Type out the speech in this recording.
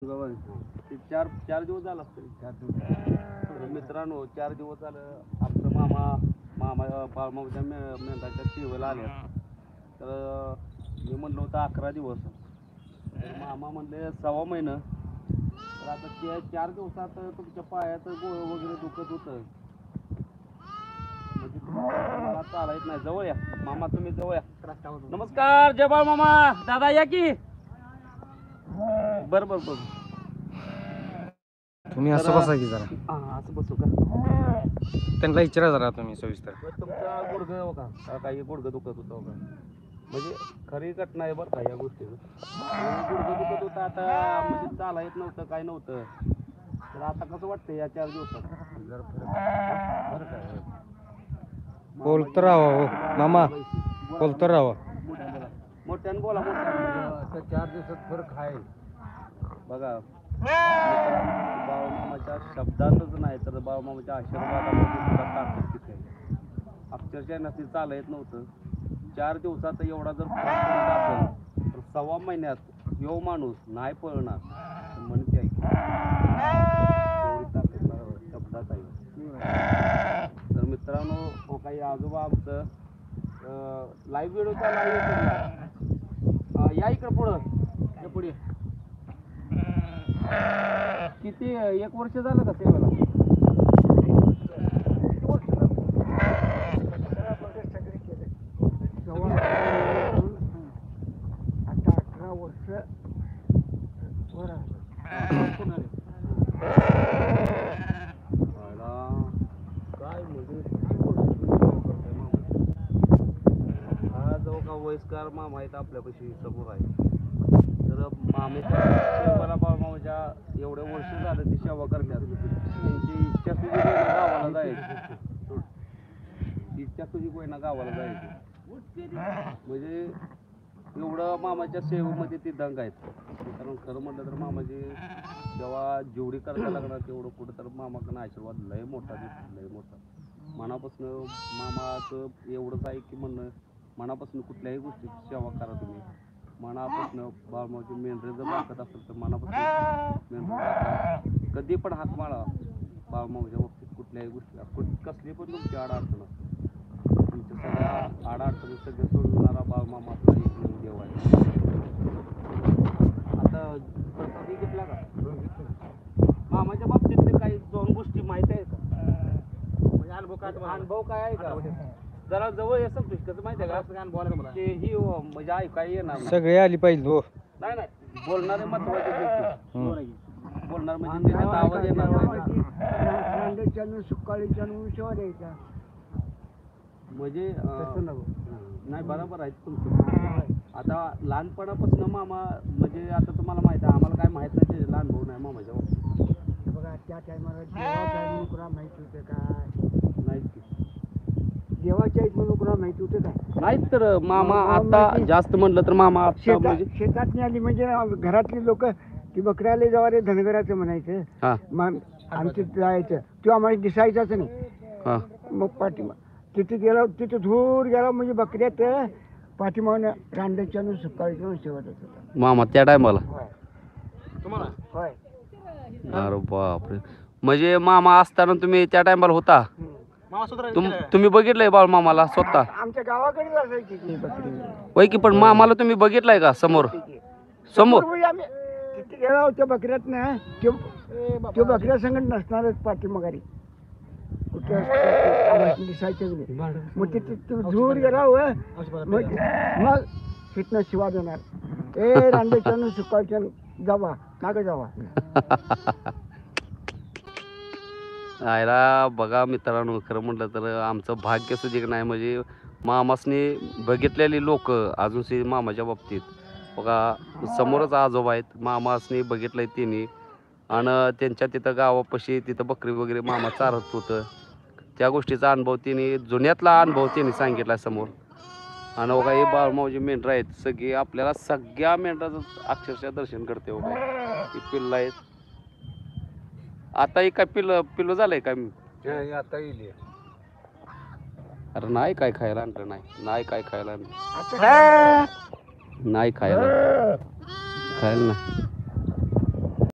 गव्हाण ते चार चार दिवस झाला असतील. 4 दिवस. तर मित्रांनो 4 दिवस झालं आमचं मामा बाळमामाच्या मेंढराच्या शेवेला आल्या. तर मी म्हणलं होतं 11 दिवस, तर मामा म्हणले 6वा महिना. तर आता त्या 4 दिवसात तुमच्या पायाचं गोळं वगैरे दुखत होतं, म्हणजे तुम्हाला चालायच नाही. जवळ या मामा, तुम्ही जवळ या. नमस्कार, जय बाळ मामा. दादा या की. बर बर बर, तुम्ही असं बसा की जरा, असं बसू का? त्यांना विचारा जरा तुम्ही सविस्तर. तुमचा गुडघं हो का, काही गुडघं दुखत होतं हो का? म्हणजे खरी घटना आहे बरं का या गोष्टीचं. गुडघं दुखत होतं, आता म्हणजे चाला येत नव्हतं, काय नव्हतं. तर आता कसं वाटतं या 4 दिवसात? जरा बरं काय बोलतो राहा हो मामा, बोलतो राहा. मोठ्यानं बोला, मोठ्यानं. 4 दिवसात फरक आहे बघा बाळमामाच्या शब्दातच नाही तर बाळमामाच्या आशीर्वादामध्ये सुद्धा ताकद किती आहे. अक्षरशः नसती चालत येत नव्हतं. 4 दिवसात एवढा जर फरक पडत असेल तर 6व्या महिन्यात यो माणूस नाही पळणार म्हणते आहे ताकद शब्दात आहे. तर मित्रांनो, काही आजोबा आमचं लाईव्ह व्हिडिओ लाईव्ह या इकडं पुढं, या पुढे. किती 1 वर्ष झालं का सेवेला? आता 18 वर्ष वर काय म्हणजे हा जो का वयस्कर मामा आहेत आपल्यापाशी समोर आहे. तर मामेच्या सेवाला बाळमामाच्या एवढ्या वर्ष झालं ती सेवा करण्यात. त्यांची इच्छा तुझी कोयना गावाला जायची, इच्छा तुझी कोयना गावाला जायची. म्हणजे एवढं मामाच्या सेवेमध्ये ती दंग आहेत. कारण खरं म्हटलं तर मामाची जेव्हा जेवढी करायला लागणार तेवढं कुठं तर मामाकडनं आशीर्वाद लय मोठा दिसतो, लय मोठा. मनापासून मामाचं एवढंच आहे की म्हणणं, मनापासून कुठल्याही गोष्टीची सेवा करा तुम्ही. मनापासून बाळमामाची मेंढरे जर दाखवत असेल तर मनापासून मेंढरे दाखवा. कधी पण हात माळा बाळमामाच्या बाबतीत. कुठल्याही गोष्टी कसली पण तुमची अडचण असते, तुमच्या सगळ्या अडचणी सगळं सोडवणारा बाळमामा आपला एक देव आहे. आता प्रसादी घेतला का? मामाच्या बाबतीत काही 2 गोष्टी माहिती आहे का? म्हणजे अनुभव काय आहे का? जरा जवळ येतं तुझ कसं माहिती आहे का? ते ही म्हणजे ऐकाय येणार नाही. सगळे आली पाहिजे हो. नाही नाही, बोलणारे महत्वाचे व्यक्ती. बोलणार म्हणजे त्याचा आवाज येणार नाही. सुकाळीच्या विषयावर यायचा म्हणजे नाही, बरोबर आहे तुमचं. आता लहानपणापासून मामा म्हणजे आता तुम्हाला माहिती आहे, आम्हाला काय माहित नाही, ते लहान भाऊ नाही मामाच्या बाबतीत. बघा त्या टायमाला देवाच्या नोकरा माहिती होतं काय? नाहीच की. देवाच्या नोकरा माहिती होतं काय? नाहीच तर मामा आता जास्त म्हणलं तर मामा आता म्हणजे शेतात आली म्हणजे घरातली लोक ती बकऱ्याला जेव्हा रे धनगराचं म्हणायचं. हा आमचं जायचं तो आम्हाला दिसायचाच नाही. हा मग पाठीमा तिथे गेला, तिथे धूर गेला म्हणजे बकऱ्यात पाठीमागनं रांड्याच्या सुकाळीच्या शेवट होता मामा त्या टायमाला. तुम्हाला होय. अरे बापरे, म्हणजे मामा असताना तुम्ही त्या टायमाला होता? तुम्ही बघितलंय बाळ मामाला स्वतः? आमच्या गावाकडे असायची ती बकरी. होय की, पण मामाला तुम्ही बघितलंय का समोर? समोर आम्ही तिथे गेला होत्या बकऱ्यात ना, तो बकऱ्या संगत नसणारच पाठीमागारी कुठे दिसायचंच नाही. मग तिथे धूर गेला मग तिथनं शिवा देणार, ए रांडेच्या सुकाळच्या जावा का ग जावा. आयला बघा मित्रांनो, खरं म्हटलं तर आमचं भाग्य सुधीक नाही. म्हणजे मामासनी बघितलेली लोक अजूनही मामाच्या बाबतीत बघा समोरच आजोबा आहेत. मामासनी बघितलंय त्यांनी, आणि त्यांच्या तिथं गावापाशी तिथं बकरी वगैरे मामा चारत होतं. त्या गोष्टीचा अनुभव त्यांनी, जुन्यातला अनुभव त्यांनी सांगितला समोर. आणि बघा हे बाळमामाची मेंढरं आहेत सगळी, आपल्याला सगळ्या मेंढराचं अक्षरशः दर्शन करते. बघा ही पिल्लं आहेत. आता ही काय पिल्लू झालंय काय? आता येईल. अरे नाही काय खायला आणलं, नाही काय खायला आणलं, नाही खायला नाही.